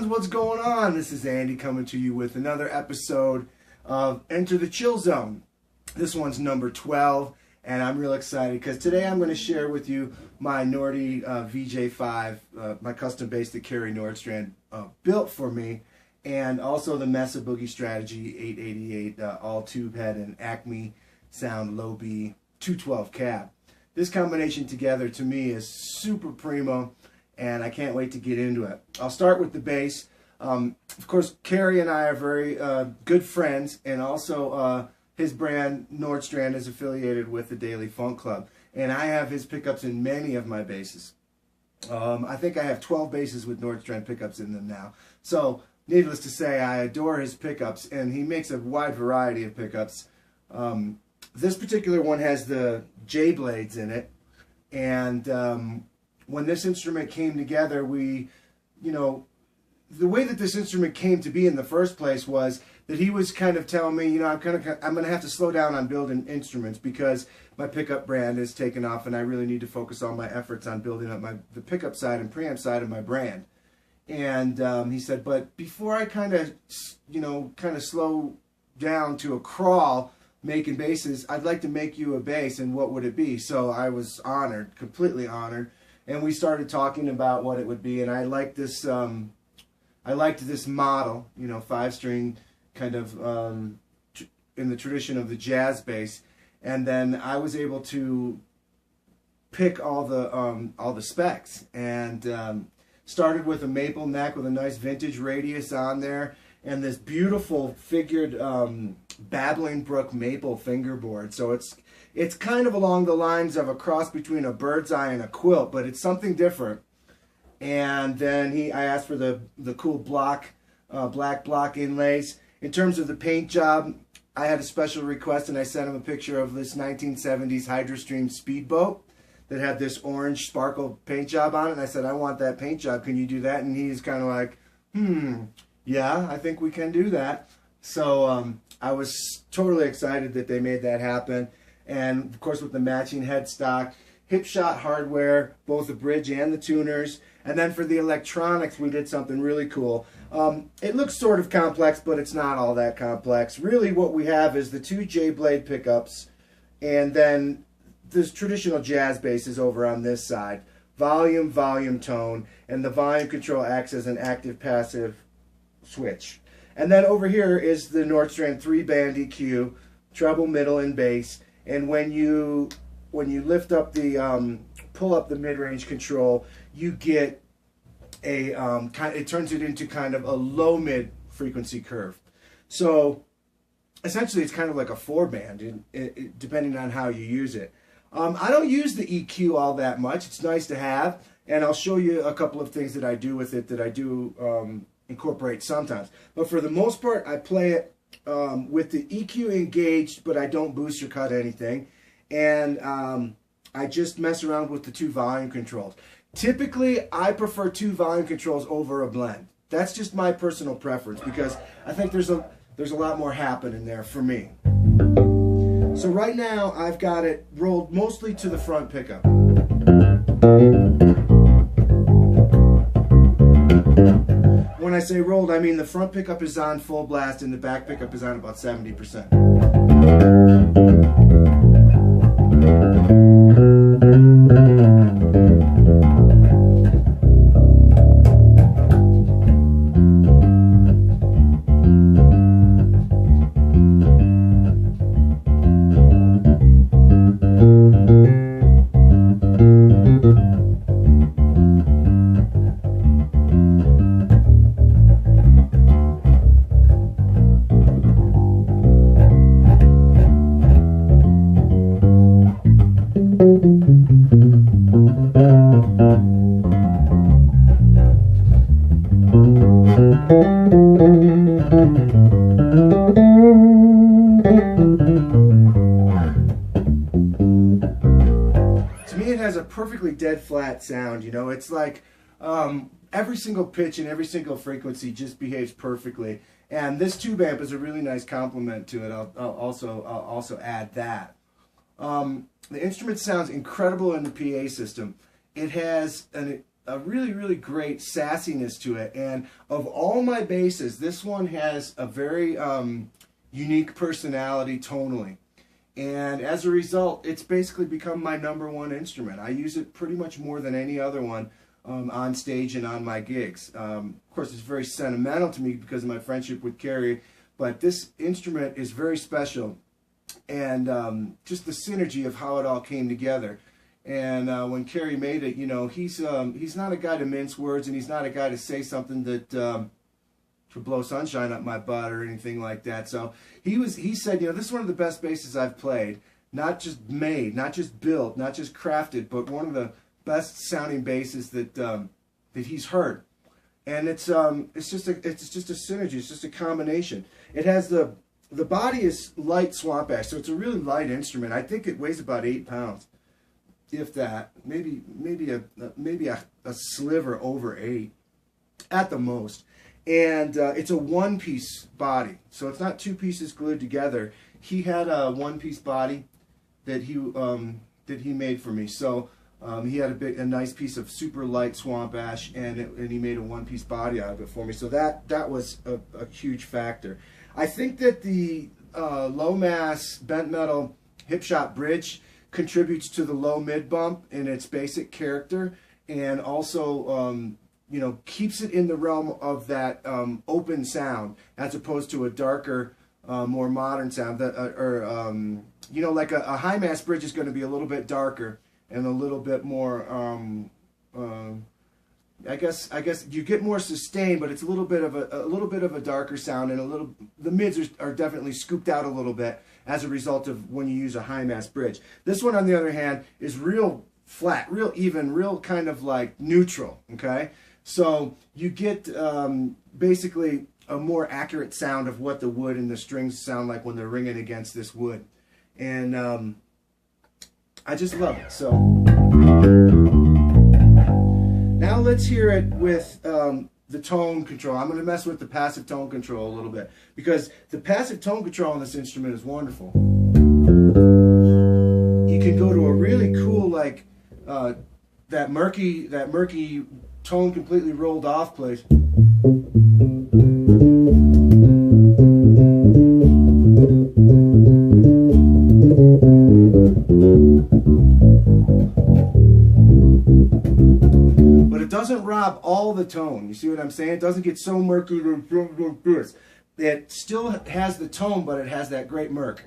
What's going on? This is Andy coming to you with another episode of Enter the Chill Zone. This one's number 12, and I'm real excited because today I'm going to share with you my Nordy VJ5, my custom bass that Carrie Nordstrand built for me, and also the Mesa Boogie Strategy 888 all tube head and Acme Sound Low B 212 cab. This combination together to me is super primo, and I can't wait to get into it. I'll start with the bass. Of course, Carrie and I are very good friends, and also his brand Nordstrand is affiliated with the Daily Funk Club, and I have his pickups in many of my basses. I think I have 12 basses with Nordstrand pickups in them now. So, needless to say, I adore his pickups, and he makes a wide variety of pickups. This particular one has the J blades in it, and when this instrument came together, the way that this instrument came to be in the first place was that he was kind of telling me, I'm going to have to slow down on building instruments because my pickup brand is taken off, and I really need to focus all my efforts on building up the pickup side and preamp side of my brand. And he said, but before I kind of slow down to a crawl making basses, I'd like to make you a bass, and what would it be? So I was honored, completely honored. And we started talking about what it would be, and I liked this. I liked this model, 5-string, kind of in the tradition of the jazz bass. And then I was able to pick all the specs, and started with a maple neck with a nice vintage radius on there, and this beautiful figured Babbling Brook maple fingerboard. So it's kind of along the lines of a cross between a bird's eye and a quilt, but it's something different. And then I asked for the cool black block inlays. In terms of the paint job, I had a special request, and I sent him a picture of this 1970s Hydrostream speedboat that had this orange sparkle paint job on it. And I said, I want that paint job. Can you do that? And he's kind of like, yeah, I think we can do that. So I was totally excited that they made that happen. And of course, with the matching headstock, Hipshot hardware, both the bridge and the tuners. And then for the electronics, we did something really cool. It looks sort of complex, but it's not all that complex. Really, what we have is the two J-blade pickups, and then this traditional jazz bass is over on this side. Volume, tone, and the volume control acts as an active-passive switch. And then over here is the Nordstrand 3-band EQ, treble, middle, and bass. And when you lift up the pull up the mid-range control, you get a it turns it into kind of a low-mid frequency curve. So essentially, it's kind of like a 4-band, depending on how you use it. I don't use the EQ all that much. It's nice to have, and I'll show you a couple of things that I do with it that I do incorporate sometimes. But for the most part, I play it with the EQ engaged, but I don't boost or cut anything. And I just mess around with the two volume controls. Typically, I prefer two volume controls over a blend. That's just my personal preference because I think there's a lot more happening there for me. So right now, I've got it rolled mostly to the front pickup. When I say rolled, I mean the front pickup is on full blast and the back pickup is on about 70%. To me, it has a perfectly dead flat sound, you know. It's like every single pitch and every single frequency just behaves perfectly. And this tube amp is a really nice complement to it. I'll also add that. The instrument sounds incredible in the PA system. It has a really, really great sassiness to it. And of all my basses, this one has a very unique personality tonally. And as a result, it's basically become my #1 instrument. I use it pretty much more than any other one on stage and on my gigs. Of course, it's very sentimental to me because of my friendship with Carrie, but this instrument is very special. And just the synergy of how it all came together. And when Carrie made it, you know, he's not a guy to mince words, and he's not a guy to say something that to blow sunshine up my butt or anything like that. So he said, you know, this is one of the best basses I've played, not just made, not just built, not just crafted, but one of the best sounding basses that that he's heard. And it's just a synergy. It's just a combination. It has the body is light swamp ash, so it's a really light instrument. I think it weighs about 8 pounds, if that. Maybe a sliver over 8 at the most. And it's a one-piece body, so it's not 2 pieces glued together. He had a one-piece body that he made for me. So he had a nice piece of super light swamp ash, and he made a one-piece body out of it for me. So that was a huge factor. I think that the low mass bent metal hip shot bridge contributes to the low mid bump in its basic character, and also you know, keeps it in the realm of that open sound as opposed to a darker, more modern sound. You know, like a high mass bridge is going to be a little bit darker and a little bit more. I guess you get more sustain, but it's a little bit of a darker sound, and the mids are definitely scooped out a little bit as a result of when you use a high mass bridge. This one, on the other hand, is real flat, real even, real kind of like neutral. Okay, so you get basically a more accurate sound of what the wood and the strings sound like when they're ringing against this wood, and I just love it. So. Now let's hear it with the tone control. I'm going to mess with the passive tone control a little bit, because the passive tone control on this instrument is wonderful. You can go to a really cool, like that murky tone completely rolled off place. Doesn't rob all the tone. You see what I'm saying? It doesn't get so murky like this. It still has the tone, but it has that great murk.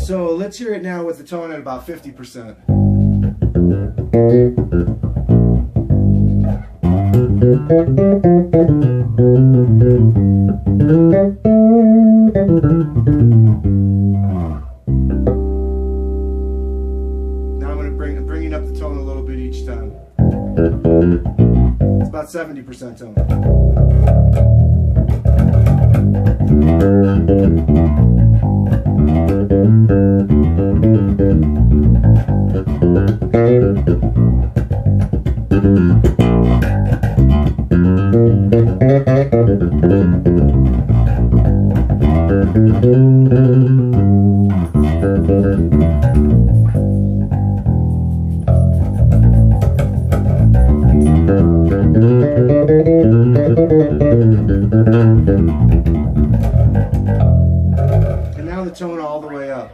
So let's hear it now with the tone at about 50%. Now I'm going to bringing up the tone a little bit each time. It's about 70% tone. And now the tone all the way up.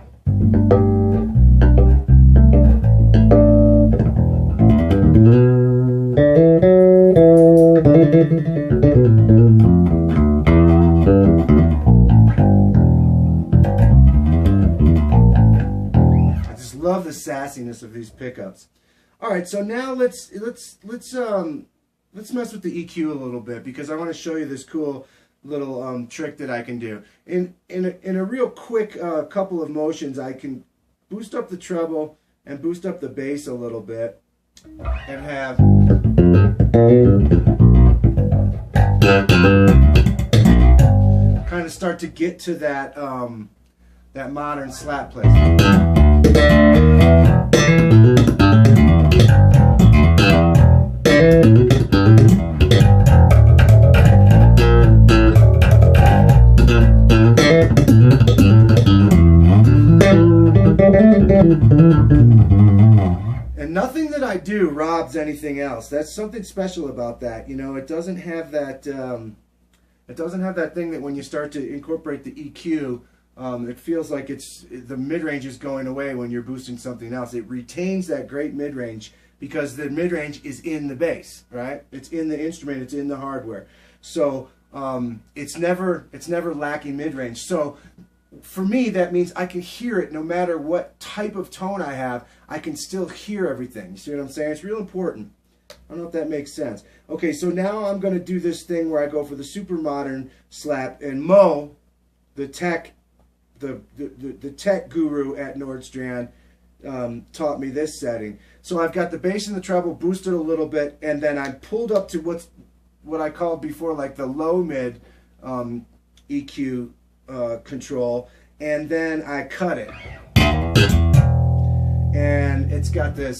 I just love the sassiness of these pickups. All right, so now let's mess with the EQ a little bit, because I want to show you this cool little trick that I can do. In a real quick couple of motions, I can boost up the treble and boost up the bass a little bit, and have kind of start to get to that that modern slap place. And nothing that I do robs anything else. That's something special about that. You know, it doesn't have that. It doesn't have that thing that when you start to incorporate the EQ, it feels like the mid-range is going away when you're boosting something else. It retains that great mid-range because the mid-range is in the bass, right? It's in the instrument. It's in the hardware. So it's never lacking mid-range. So for me, that means I can hear it no matter what type of tone I have. I can still hear everything. You see what I'm saying? It's real important. I don't know if that makes sense. Okay, so now I'm going to do this thing where I go for the super modern slap, and Mo, the tech guru at Nordstrand, taught me this setting. So I've got the bass and the treble boosted a little bit, and then I pulled up to what I called before like the low mid EQ control, and then I cut it, and it's got this.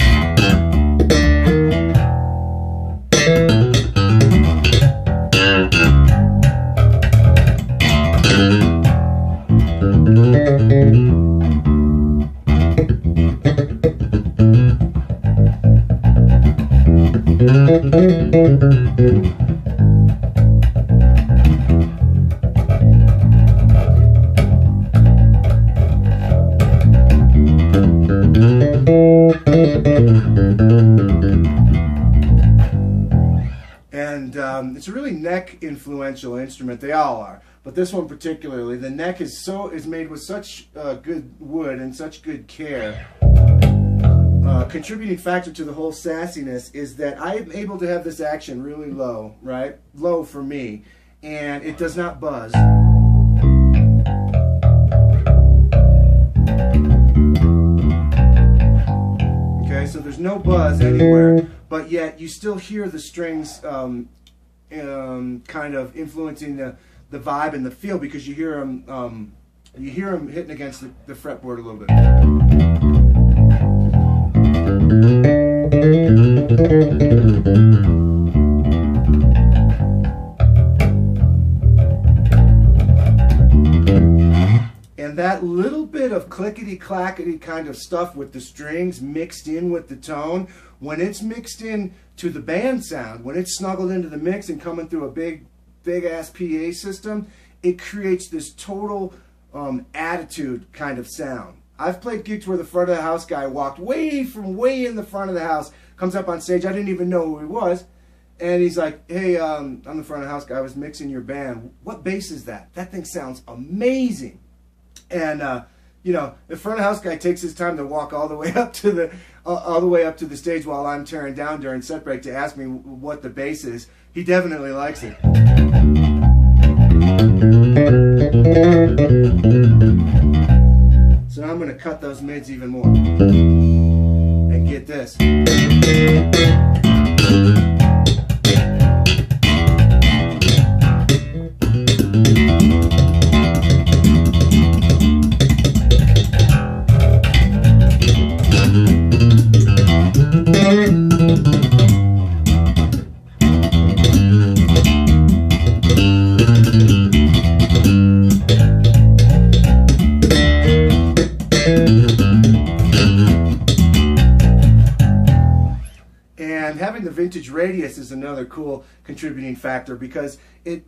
And it's a really neck influential instrument. They all are, but this one particularly, the neck is made with such good wood and such good care. Contributing factor to the whole sassiness is that I'm able to have this action really low, right? Low for me, and it does not buzz. Okay, so there's no buzz anywhere, but yet you still hear the strings kind of influencing the vibe and the feel, because you hear them hitting against the fretboard a little bit. And that little bit of clickety-clackety kind of stuff with the strings mixed in with the tone, when it's mixed in to the band sound, when it's snuggled into the mix and coming through a big-ass PA system, it creates this total attitude kind of sound. I've played gigs where the front of the house guy walked way in the front of the house, comes up on stage, I didn't even know who he was, and he's like, hey, I'm the front of the house guy, I was mixing your band. What bass is that? That thing sounds amazing. And you know, the front of house guy takes his time to walk all the way up to the stage while I'm tearing down during set break to ask me what the bass is. He definitely likes it. So now I'm going to cut those mids even more and get this. Having the vintage radius is another cool contributing factor, because it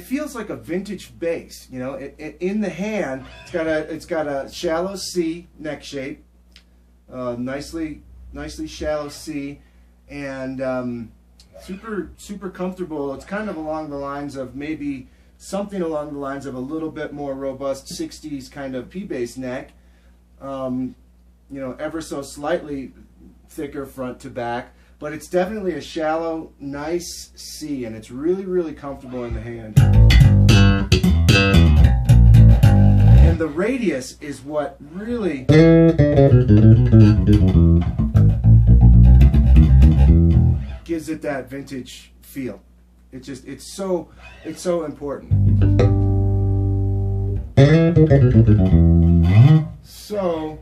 feels like a vintage bass. You know, in the hand, it's got a shallow C neck shape, nicely shallow C, and super comfortable. It's kind of along the lines of maybe something along the lines of a little bit more robust 60s kind of P bass neck. You know, ever so slightly thicker front to back. but it's definitely a shallow, nice C, and it's really, really comfortable in the hand. And the radius is what really gives it that vintage feel. It's so important. So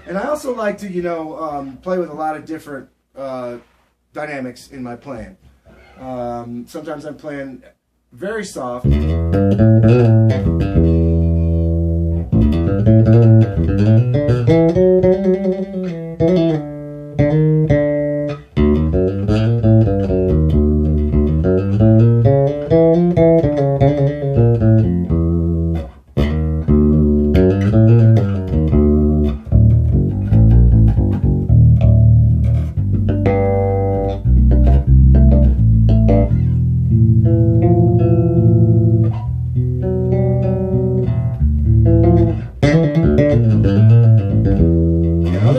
and I also like to, play with a lot of different dynamics in my playing. Sometimes I'm playing very soft.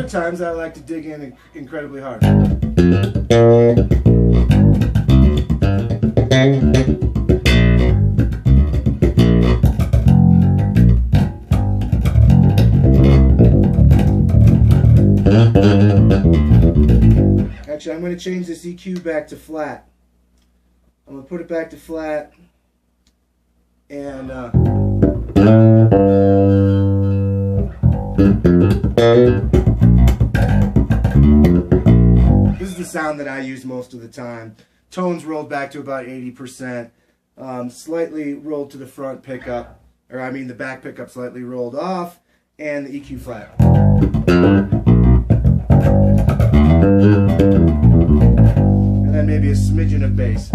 Times I like to dig in incredibly hard. Actually, I'm going to change this EQ back to flat. I'm going to put it back to flat, and this is the sound that I use most of the time. Tones rolled back to about 80%. Slightly rolled to the front pickup, or I mean the back pickup slightly rolled off, and the EQ flat. And then maybe a smidgen of bass.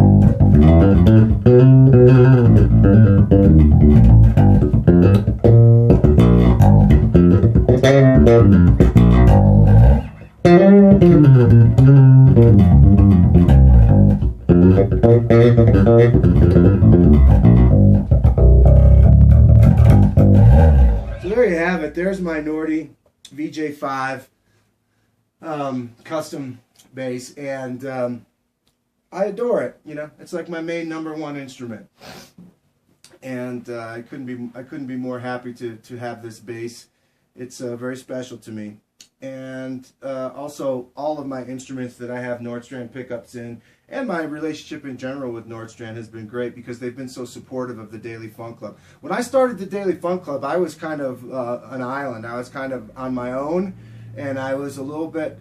So there you have it. There's my Nordy VJ5 custom bass, and I adore it. It's like my main #1 instrument, and I couldn't be more happy to have this bass. It's very special to me. And also all of my instruments that I have Nordstrand pickups in, and my relationship in general with Nordstrand has been great because they've been so supportive of the Daily Funk Club. When I started the Daily Funk Club, I was kind of an island. I was kind of on my own, and I was a little bit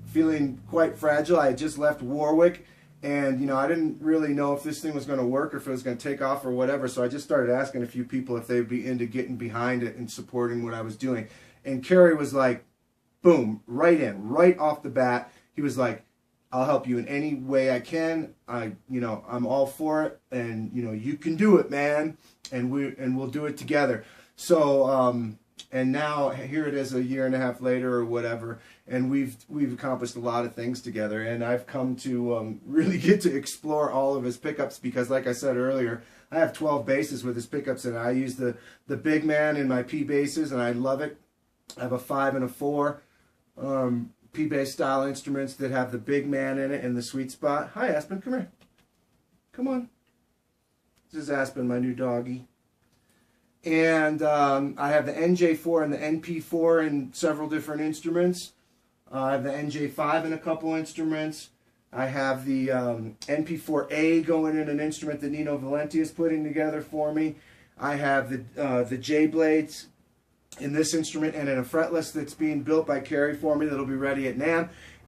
feeling quite fragile. I had just left Warwick, and I didn't really know if this thing was going to work or if it was going to take off or whatever, so I just started asking a few people if they'd be into getting behind it and supporting what I was doing. And Kerry was like, boom, right off the bat. He was like, I'll help you in any way I can. I'm all for it, and you can do it, man. And we'll do it together. So and now here it is, a year and a half later or whatever, and we've accomplished a lot of things together. And I've come to really get to explore all of his pickups because, like I said earlier, I have 12 basses with his pickups, and I use the big man in my P basses, and I love it. I have a 5 and a 4. P-bass style instruments that have the big man in it and the sweet spot. Hi, Aspen, come here. Come on. This is Aspen, my new doggy. And I have the NJ4 and the NP4 in several different instruments. I have the NJ5 in a couple instruments. I have the NP4A going in an instrument that Nino Valenti is putting together for me. I have the J-Blades in this instrument and in a fretless that's being built by Kerry for me that'll be ready at NAMM.